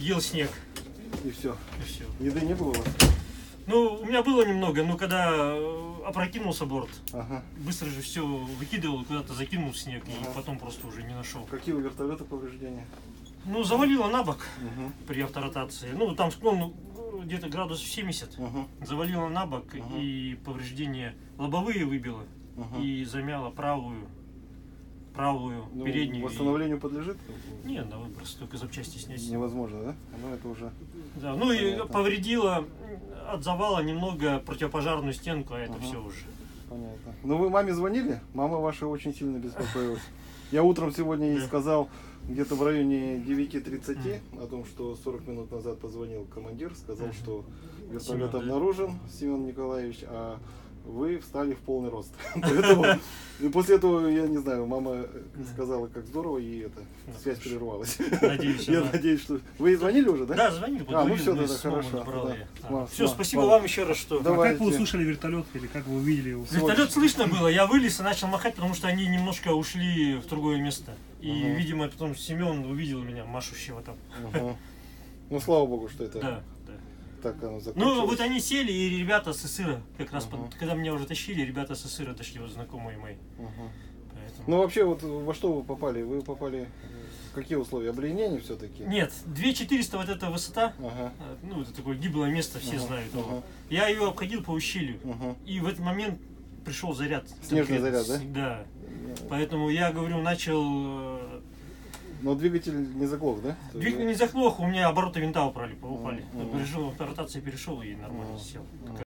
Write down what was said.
ел снег. И все. И все. Еды не было у вас? Ну, у меня было немного, но когда опрокинулся борт, Ага. быстро же все выкидывал, куда-то закинул в снег, и Ага. потом просто уже не нашел. Какие у вертолета повреждения? Ну, завалило на бок Угу. при авторотации. Ну, там склон где-то градусов 70. Угу. Завалило на бок, Ага. и повреждения лобовые выбило, Ага. и замяло правую, Ну, переднюю. восстановлению подлежит? Не, на выброс, только запчасти снять. Невозможно, да? Ну это уже. Да, ну и Понятно. повредило от завала немного противопожарную стенку, а это Ага. все уже. Понятно. Ну вы маме звонили? Мама ваша очень сильно беспокоилась. Я утром сегодня ей Да. сказал где-то в районе 9:30 о том, что 40 минут назад позвонил командир, сказал, что вертолет Семен, да? обнаружен, Семен Николаевич, а вы встали в полный рост. Поэтому и после этого, я не знаю, мама сказала, как здорово, и это связь прервалась. Надеюсь, Я она- надеюсь, что... Вы звонили уже, да? Да, звонили, ну всё, тогда хорошо, да. Все, спасибо Мам. вам еще раз, что... Да. А как Давайте. вы услышали вертолет или как вы увидели его? Вертолет слышно было, я вылез и начал махать, потому что они немножко ушли в другое место. И, Ага. видимо, потом Семен увидел меня, машущего там. Ага. Ну слава богу, что это Да, да. так оно Ну, закончилось. вот они сели, и ребята с Исыра, как раз, Ага. когда меня уже тащили, ребята с Исыра дошли, вот знакомые мои. Ага. Поэтому... Ну вообще, вот во что вы попали? Вы попали в какие условия? Обледенение все-таки? Нет, 2400 вот эта высота, Ага. ну, это такое гиблое место, все Ага, знают его. ага. Я ее обходил по ущелью, Ага. и в этот момент пришел заряд. Снежный конкретно. заряд, Да. Поэтому я, говорю, начал... Но двигатель не заглох, да? Двигатель не заглох, у меня обороты винта упали. Ага. Режим ротации перешел и нормально Ага. сел. Ага.